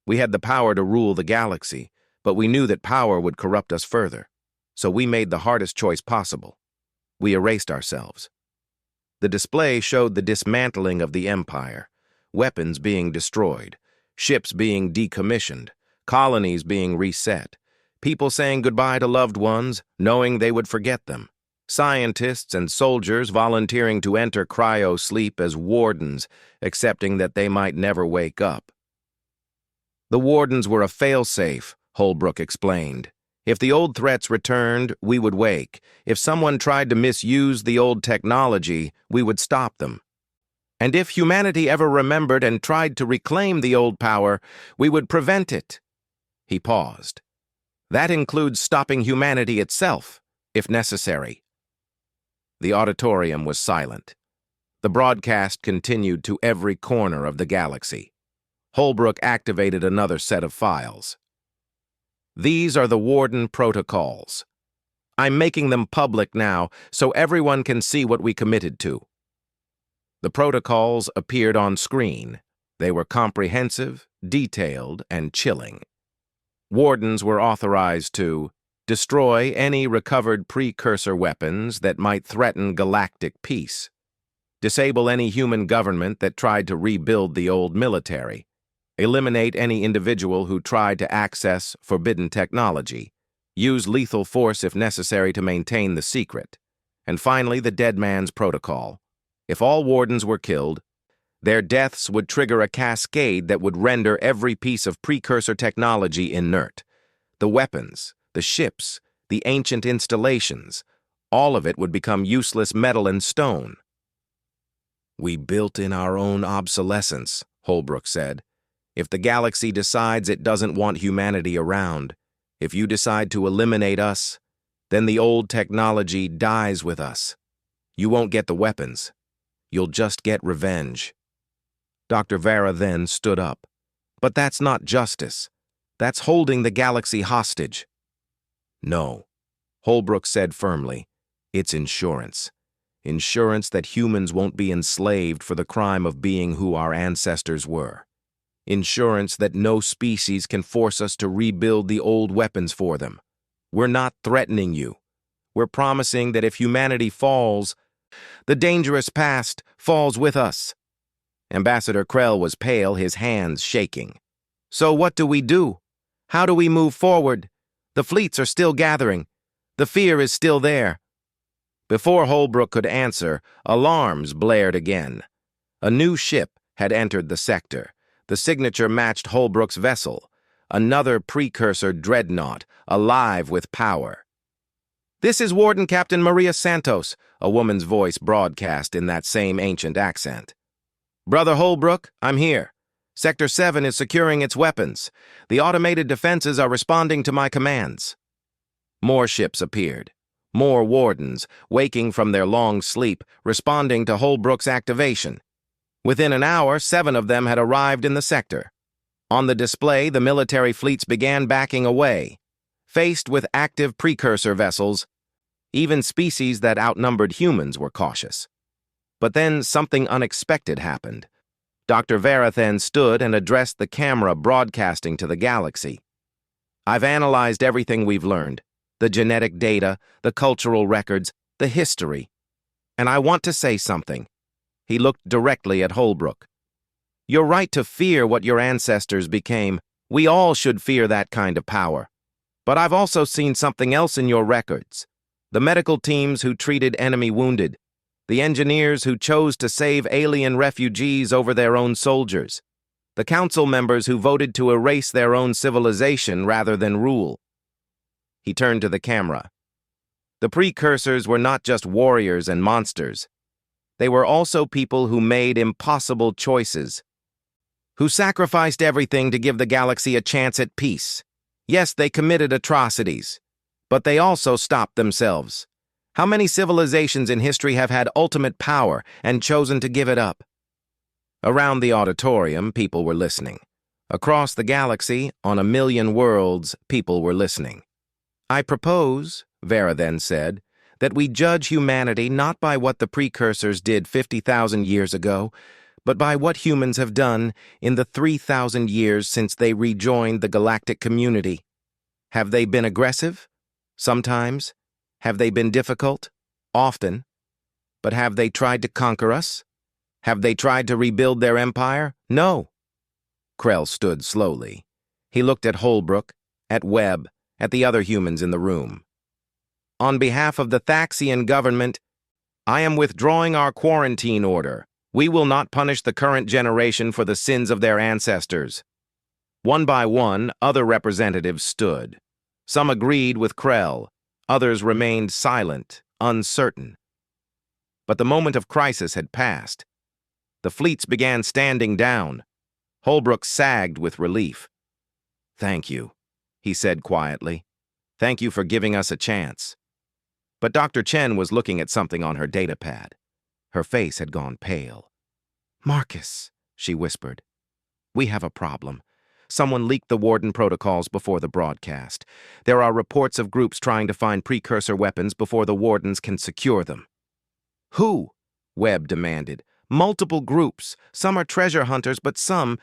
We had the power to rule the galaxy, but we knew that power would corrupt us further. So we made the hardest choice possible. We erased ourselves. The display showed the dismantling of the Empire, weapons being destroyed, ships being decommissioned, colonies being reset, people saying goodbye to loved ones, knowing they would forget them, scientists and soldiers volunteering to enter cryo-sleep as wardens, accepting that they might never wake up. The wardens were a fail-safe, Holbrook explained. If the old threats returned, we would wake. If someone tried to misuse the old technology, we would stop them. And if humanity ever remembered and tried to reclaim the old power, we would prevent it. He paused. That includes stopping humanity itself, if necessary. The auditorium was silent. The broadcast continued to every corner of the galaxy. Holbrook activated another set of files. These are the Warden protocols. I'm making them public now so everyone can see what we committed to. The protocols appeared on screen. They were comprehensive, detailed, and chilling. Wardens were authorized to destroy any recovered precursor weapons that might threaten galactic peace, disable any human government that tried to rebuild the old military, eliminate any individual who tried to access forbidden technology, use lethal force if necessary to maintain the secret, and finally the dead man's protocol. If all wardens were killed, their deaths would trigger a cascade that would render every piece of precursor technology inert. The weapons, the ships, the ancient installations, all of it would become useless metal and stone. We built in our own obsolescence, Holbrook said. If the galaxy decides it doesn't want humanity around, if you decide to eliminate us, then the old technology dies with us. You won't get the weapons. You'll just get revenge. Dr. Vera then stood up. But that's not justice. That's holding the galaxy hostage. No, Holbrook said firmly. It's insurance. Insurance that humans won't be enslaved for the crime of being who our ancestors were. Insurance that no species can force us to rebuild the old weapons for them. We're not threatening you. We're promising that if humanity falls, the dangerous past falls with us. Ambassador Krell was pale, his hands shaking. So what do we do? How do we move forward? The fleets are still gathering. The fear is still there. Before Holbrook could answer, alarms blared again. A new ship had entered the sector. The signature matched Holbrook's vessel, another precursor dreadnought, alive with power. "This is Warden Captain Maria Santos," a woman's voice broadcast in that same ancient accent. "Brother Holbrook, I'm here. Sector 7 is securing its weapons. The automated defenses are responding to my commands." More ships appeared. More wardens, waking from their long sleep, responding to Holbrook's activation. Within an hour, 7 of them had arrived in the sector. On the display, the military fleets began backing away. Faced with active precursor vessels, even species that outnumbered humans were cautious. But then something unexpected happened. Dr. Verathan stood and addressed the camera broadcasting to the galaxy. "I've analyzed everything we've learned, the genetic data, the cultural records, the history. And I want to say something." He looked directly at Holbrook. "You're right to fear what your ancestors became. We all should fear that kind of power. But I've also seen something else in your records. The medical teams who treated enemy wounded. The engineers who chose to save alien refugees over their own soldiers. The council members who voted to erase their own civilization rather than rule." He turned to the camera. The precursors were not just warriors and monsters. They were also people who made impossible choices, who sacrificed everything to give the galaxy a chance at peace. Yes, they committed atrocities, but they also stopped themselves. How many civilizations in history have had ultimate power and chosen to give it up? Around the auditorium, people were listening. Across the galaxy, on a million worlds, people were listening. "I propose," Vera then said, that we judge humanity not by what the precursors did 50,000 years ago, but by what humans have done in the 3,000 years since they rejoined the galactic community. Have they been aggressive? Sometimes. Have they been difficult? Often. But have they tried to conquer us? Have they tried to rebuild their empire? No. Krell stood slowly. He looked at Holbrook, at Webb, at the other humans in the room. On behalf of the Thaxian government, I am withdrawing our quarantine order. We will not punish the current generation for the sins of their ancestors. One by one, other representatives stood. Some agreed with Krell. Others remained silent, uncertain. But the moment of crisis had passed. The fleets began standing down. Holbrook sagged with relief. "Thank you," he said quietly. "Thank you for giving us a chance." But Dr. Chen was looking at something on her datapad. Her face had gone pale. "Marcus," she whispered, "we have a problem. Someone leaked the Warden protocols before the broadcast. There are reports of groups trying to find precursor weapons before the Wardens can secure them." "Who?" Webb demanded. "Multiple groups. Some are treasure hunters, but some—"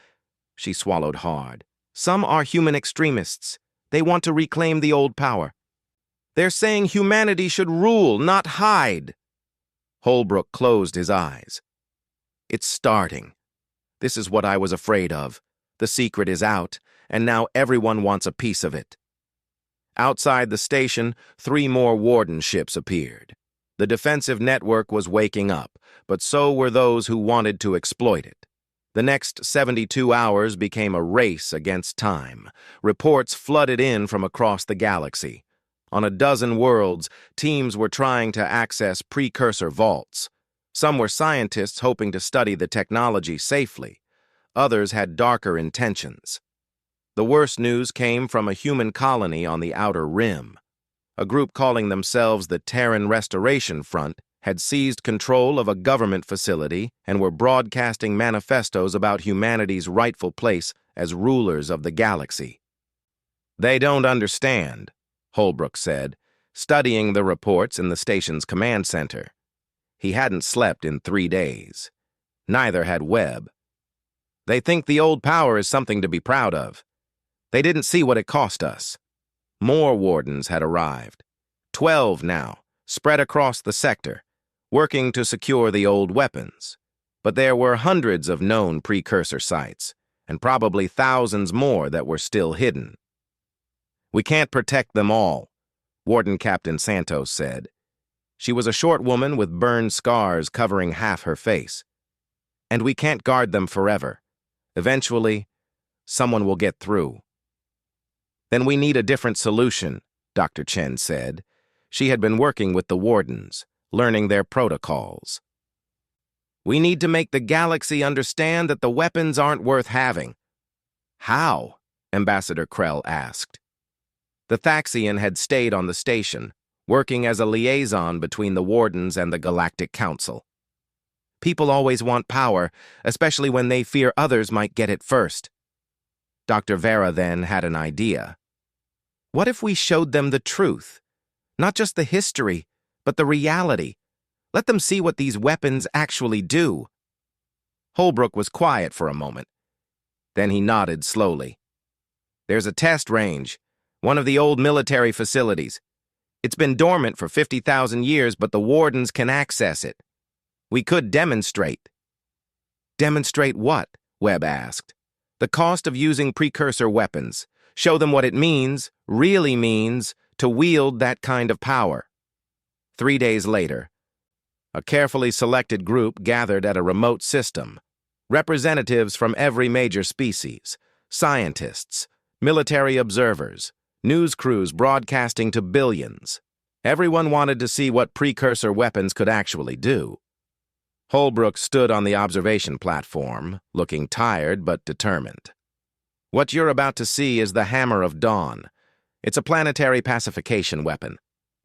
She swallowed hard. "Some are human extremists. They want to reclaim the old power. They're saying humanity should rule, not hide." Holbrook closed his eyes. "It's starting. This is what I was afraid of. The secret is out, and now everyone wants a piece of it." Outside the station, 3 more Warden ships appeared. The defensive network was waking up, but so were those who wanted to exploit it. The next 72 hours became a race against time. Reports flooded in from across the galaxy. On a dozen worlds, teams were trying to access precursor vaults. Some were scientists hoping to study the technology safely. Others had darker intentions. The worst news came from a human colony on the Outer Rim. A group calling themselves the Terran Restoration Front had seized control of a government facility and were broadcasting manifestos about humanity's rightful place as rulers of the galaxy. "They don't understand," Holbrook said, studying the reports in the station's command center. He hadn't slept in 3 days. Neither had Webb. "They think the old power is something to be proud of. They didn't see what it cost us." More Wardens had arrived. 12 now, spread across the sector, working to secure the old weapons. But there were hundreds of known precursor sites, and probably thousands more that were still hidden. "We can't protect them all," Warden Captain Santos said. She was a short woman with burned scars covering half her face. "And we can't guard them forever. Eventually, someone will get through." "Then we need a different solution," Dr. Chen said. She had been working with the Wardens, learning their protocols. "We need to make the galaxy understand that the weapons aren't worth having." "How?" Ambassador Krell asked. The Thaxian had stayed on the station, working as a liaison between the Wardens and the Galactic Council. "People always want power, especially when they fear others might get it first." Dr. Vera then had an idea. "What if we showed them the truth? Not just the history, but the reality. Let them see what these weapons actually do." Holbrook was quiet for a moment. Then he nodded slowly. "There's a test range, one of the old military facilities. It's been dormant for 50,000 years, but the Wardens can access it. We could demonstrate." "Demonstrate what?" Webb asked. "The cost of using precursor weapons. Show them what it means, really means, to wield that kind of power." 3 days later, a carefully selected group gathered at a remote system. Representatives from every major species, scientists, military observers, news crews broadcasting to billions. Everyone wanted to see what precursor weapons could actually do. Holbrook stood on the observation platform, looking tired but determined. "What you're about to see is the Hammer of Dawn. It's a planetary pacification weapon.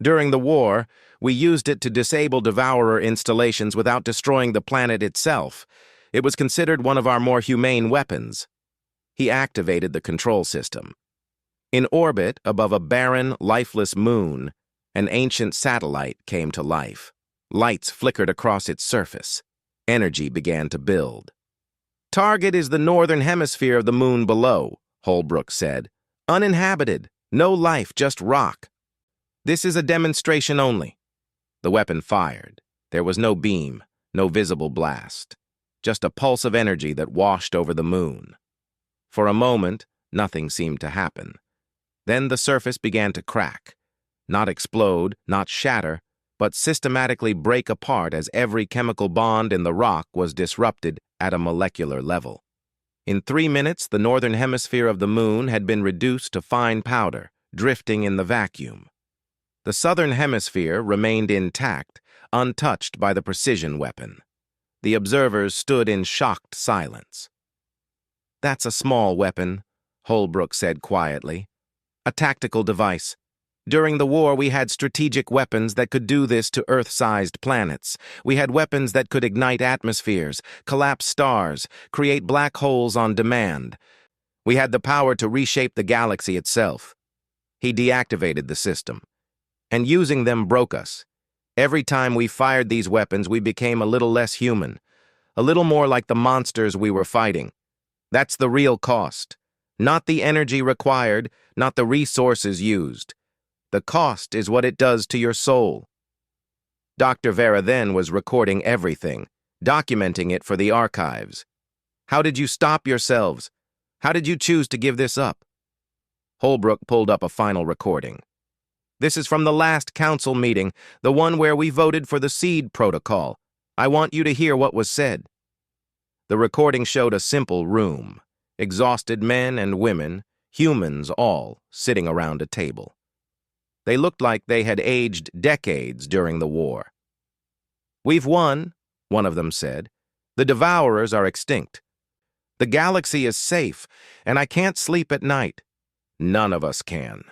During the war, we used it to disable Devourer installations without destroying the planet itself. It was considered one of our more humane weapons." He activated the control system. In orbit above a barren, lifeless moon, An ancient satellite came to life. Lights flickered across its surface. Energy began to build. "Target is the northern hemisphere of the moon below," Holbrook said. "Uninhabited. No life, just rock. This is a demonstration only." The weapon fired. There was no beam, no visible blast. Just a pulse of energy that washed over the moon. For a moment, nothing seemed to happen. Then the surface began to crack. Not explode, not shatter, but systematically break apart as every chemical bond in the rock was disrupted at a molecular level. In 3 minutes, the northern hemisphere of the moon had been reduced to fine powder, drifting in the vacuum. The southern hemisphere remained intact, untouched by the precision weapon. The observers stood in shocked silence. "That's a small weapon," Holbrook said quietly. "A tactical device. During the war, we had strategic weapons that could do this to Earth-sized planets. We had weapons that could ignite atmospheres, collapse stars, create black holes on demand. We had the power to reshape the galaxy itself." He deactivated the system. "And using them broke us. Every time we fired these weapons, we became a little less human, a little more like the monsters we were fighting. That's the real cost. Not the energy required, not the resources used. The cost is what it does to your soul." Dr. Vera then was recording everything, documenting it for the archives. "How did you stop yourselves? How did you choose to give this up?" Holbrook pulled up a final recording. "This is from the last council meeting, the one where we voted for the seed protocol. I want you to hear what was said." The recording showed a simple room, exhausted men and women, humans all, sitting around a table. They looked like they had aged decades during the war. "We've won," one of them said. "The devourers are extinct. The galaxy is safe, and I can't sleep at night." "None of us can,"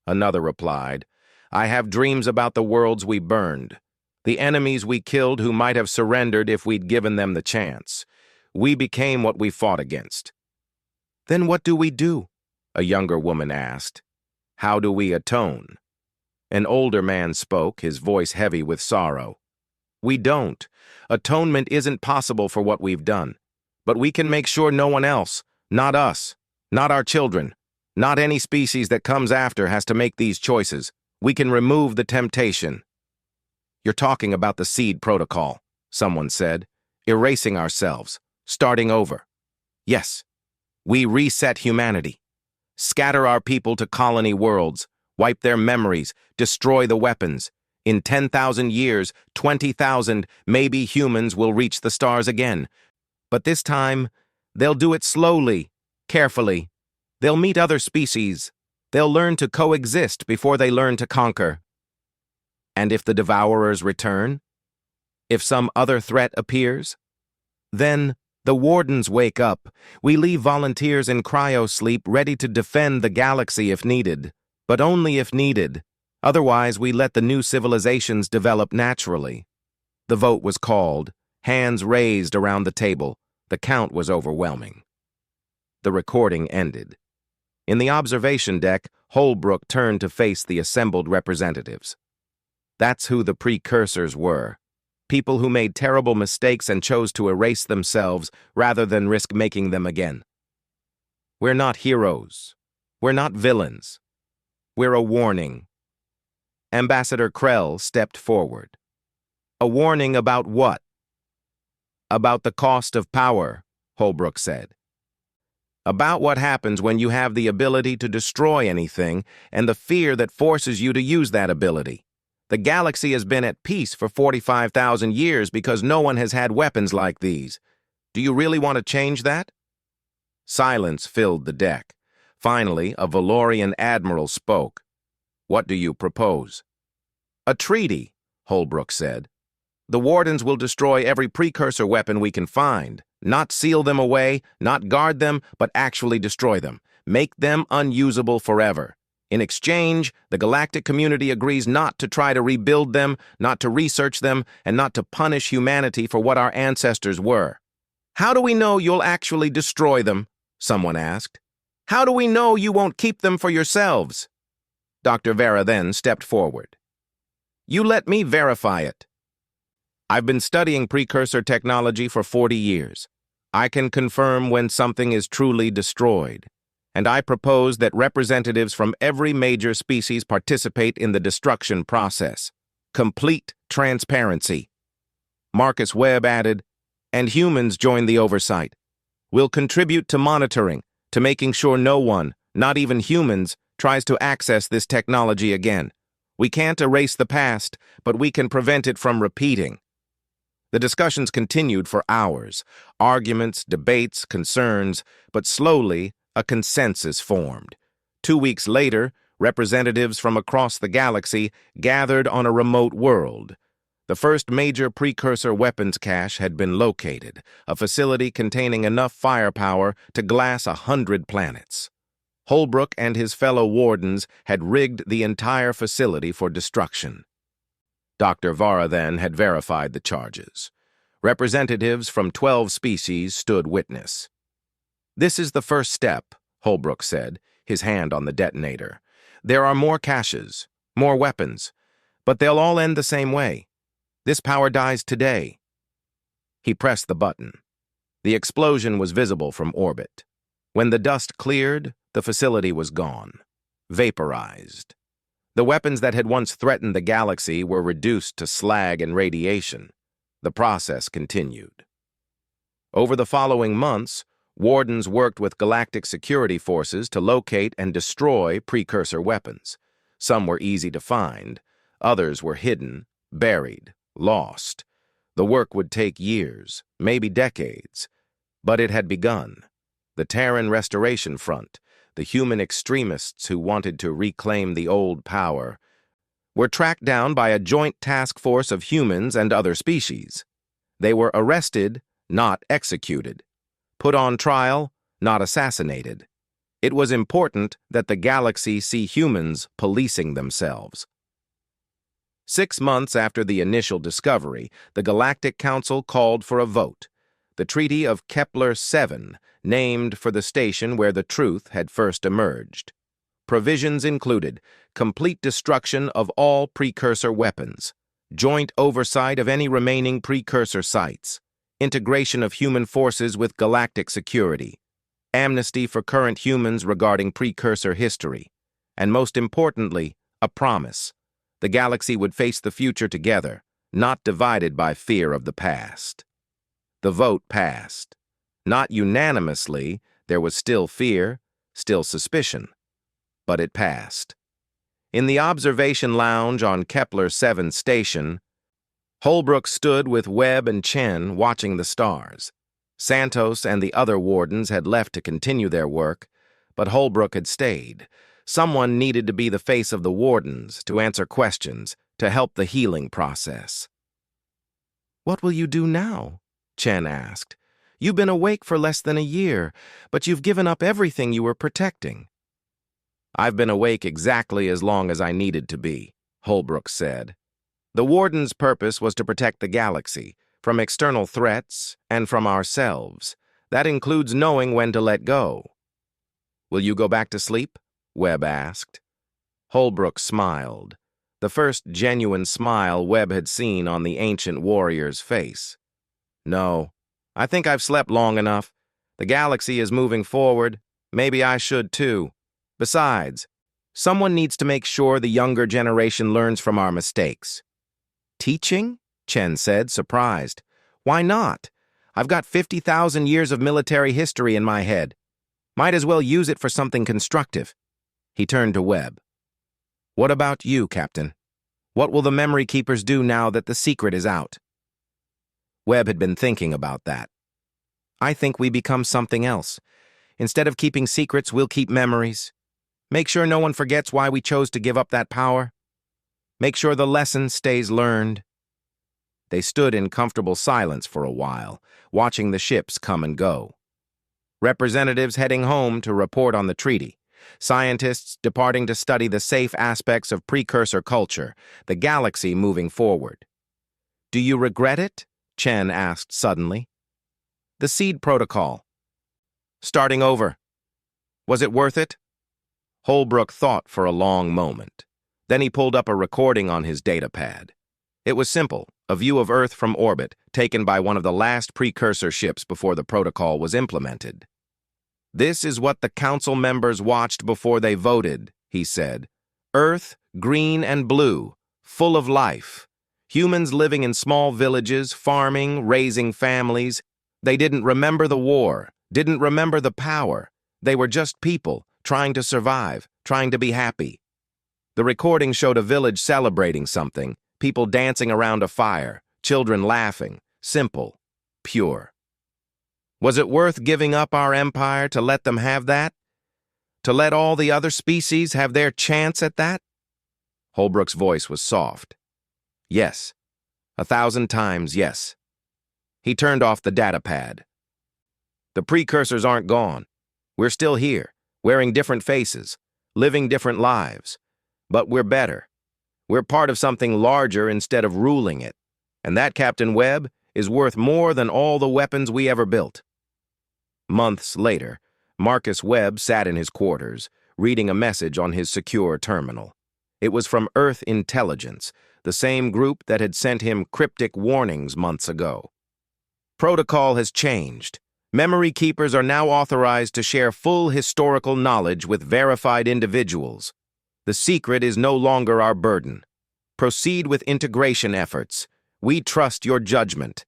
another replied. "I have dreams about the worlds we burned, the enemies we killed who might have surrendered if we'd given them the chance. We became what we fought against." "Then what do we do?" a younger woman asked. "How do we atone?" An older man spoke, his voice heavy with sorrow. "We don't. Atonement isn't possible for what we've done. But we can make sure no one else, not us, not our children, not any species that comes after has to make these choices. We can remove the temptation." "You're talking about the seed protocol," someone said. "Erasing ourselves, starting over." "Yes. We reset humanity. Scatter our people to colony worlds, wipe their memories, destroy the weapons. In 10,000 years, 20,000, maybe humans will reach the stars again. But this time, they'll do it slowly, carefully. They'll meet other species. They'll learn to coexist before they learn to conquer." "And if the devourers return? If some other threat appears?" "Then the wardens wake up. We leave volunteers in cryo-sleep ready to defend the galaxy if needed. But only if needed. Otherwise, we let the new civilizations develop naturally." The vote was called, hands raised around the table. The count was overwhelming. The recording ended. In the observation deck, Holbrook turned to face the assembled representatives. That's who the precursors were. People who made terrible mistakes and chose to erase themselves rather than risk making them again. "We're not heroes. We're not villains. We're a warning." Ambassador Krell stepped forward. "A warning about what?" "About the cost of power," Holbrook said. "About what happens when you have the ability to destroy anything and the fear that forces you to use that ability. The galaxy has been at peace for 45,000 years because no one has had weapons like these. Do you really want to change that?" Silence filled the deck. Finally, a Valorian admiral spoke. "What do you propose?" "A treaty," Holbrook said. "The wardens will destroy every precursor weapon we can find. Not seal them away, not guard them, but actually destroy them. Make them unusable forever. In exchange, the galactic community agrees not to try to rebuild them, not to research them, and not to punish humanity for what our ancestors were." "How do we know you'll actually destroy them?" someone asked. "How do we know you won't keep them for yourselves?" Dr. Vera then stepped forward. You let me verify it. I've been studying precursor technology for 40 years. I can confirm when something is truly destroyed, and I propose that representatives from every major species participate in the destruction process. Complete transparency. Marcus Webb added, and humans join the oversight. We'll contribute to monitoring, to making sure no one, not even humans, tries to access this technology again. We can't erase the past, but we can prevent it from repeating. The discussions continued for hours, arguments, debates, concerns, but slowly a consensus formed. 2 weeks later, representatives from across the galaxy gathered on a remote world. The first major precursor weapons cache had been located, a facility containing enough firepower to glass 100 planets. Holbrook and his fellow wardens had rigged the entire facility for destruction. Dr. Vara then had verified the charges. Representatives from 12 species stood witness. This is the first step, Holbrook said, his hand on the detonator. There are more caches, more weapons, but they'll all end the same way. This power dies today. He pressed the button. The explosion was visible from orbit. When the dust cleared, the facility was gone, vaporized. The weapons that had once threatened the galaxy were reduced to slag and radiation. The process continued. Over the following months, wardens worked with galactic security forces to locate and destroy precursor weapons. Some were easy to find, others were hidden, buried, lost. The work would take years, maybe decades, but it had begun. The Terran Restoration Front, the human extremists who wanted to reclaim the old power, were tracked down by a joint task force of humans and other species. They were arrested, not executed, put on trial, not assassinated. It was important that the galaxy see humans policing themselves. 6 months after the initial discovery, the Galactic Council called for a vote. The Treaty of Kepler-7, named for the station where the truth had first emerged. Provisions included complete destruction of all precursor weapons, joint oversight of any remaining precursor sites, integration of human forces with galactic security, amnesty for current humans regarding precursor history, and most importantly, a promise. The galaxy would face the future together, not divided by fear of the past. The vote passed. Not unanimously, there was still fear, still suspicion, but it passed. In the observation lounge on Kepler-7 station, Holbrook stood with Webb and Chen watching the stars. Santos and the other wardens had left to continue their work, but Holbrook had stayed. Someone needed to be the face of the wardens, to answer questions, to help the healing process. "What will you do now?" Chen asked. "You've been awake for less than a year, but you've given up everything you were protecting." "I've been awake exactly as long as I needed to be," Holbrook said. "The Warden's purpose was to protect the galaxy, from external threats and from ourselves. That includes knowing when to let go." "Will you go back to sleep?" Webb asked. Holbrook smiled, the first genuine smile Webb had seen on the ancient warrior's face. "No, I think I've slept long enough. The galaxy is moving forward. Maybe I should too. Besides, someone needs to make sure the younger generation learns from our mistakes." "Teaching?" Chen said, surprised. "Why not? I've got 50,000 years of military history in my head. Might as well use it for something constructive." He turned to Webb. "What about you, Captain? What will the Memory Keepers do now that the secret is out?" Webb had been thinking about that. "I think we become something else. Instead of keeping secrets, we'll keep memories. Make sure no one forgets why we chose to give up that power. Make sure the lesson stays learned." They stood in comfortable silence for a while, watching the ships come and go. Representatives heading home to report on the treaty. Scientists departing to study the safe aspects of precursor culture, the galaxy moving forward. "Do you regret it?" Chen asked suddenly. "The seed protocol. Starting over. Was it worth it?" Holbrook thought for a long moment. Then he pulled up a recording on his datapad. It was simple, a view of Earth from orbit, taken by one of the last precursor ships before the protocol was implemented. "This is what the council members watched before they voted," he said. "Earth, green and blue, full of life. Humans living in small villages, farming, raising families. They didn't remember the war, didn't remember the power. They were just people, trying to survive, trying to be happy." The recording showed a village celebrating something, people dancing around a fire, children laughing, simple, pure. Was it worth giving up our empire to let them have that? To let all the other species have their chance at that? Holbrook's voice was soft. Yes. 1,000 times yes. He turned off the datapad. The precursors aren't gone. We're still here, wearing different faces, living different lives. But we're better. We're part of something larger instead of ruling it. And that, Captain Webb, is worth more than all the weapons we ever built. Months later, Marcus Webb sat in his quarters, reading a message on his secure terminal. It was from Earth Intelligence, the same group that had sent him cryptic warnings months ago. Protocol has changed. Memory keepers are now authorized to share full historical knowledge with verified individuals. The secret is no longer our burden. Proceed with integration efforts. We trust your judgment.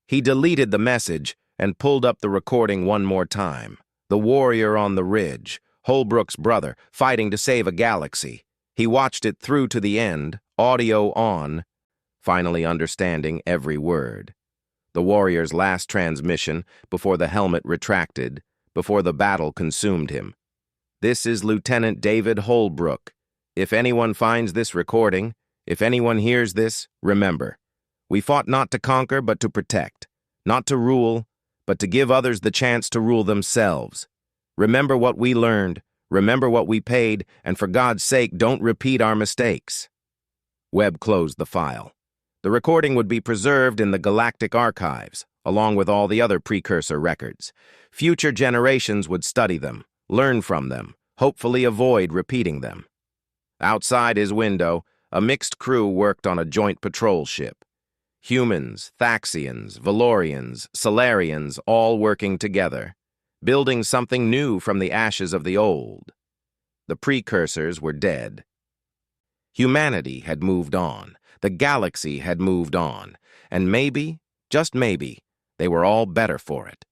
He deleted the message and pulled up the recording one more time. The warrior on the ridge, Holbrook's brother, fighting to save a galaxy. He watched it through to the end, audio on, finally understanding every word. The warrior's last transmission, before the helmet retracted, before the battle consumed him. "This is Lieutenant David Holbrook. If anyone finds this recording, if anyone hears this, remember, we fought not to conquer but to protect, not to rule, but to give others the chance to rule themselves. Remember what we learned, remember what we paid, and for God's sake, don't repeat our mistakes." Webb closed the file. The recording would be preserved in the Galactic archives, along with all the other precursor records. Future generations would study them, learn from them, hopefully avoid repeating them. Outside his window, a mixed crew worked on a joint patrol ship. Humans, Thaxians, Valorians, Solarians, all working together, building something new from the ashes of the old. The precursors were dead. Humanity had moved on, the galaxy had moved on, and maybe, just maybe, they were all better for it.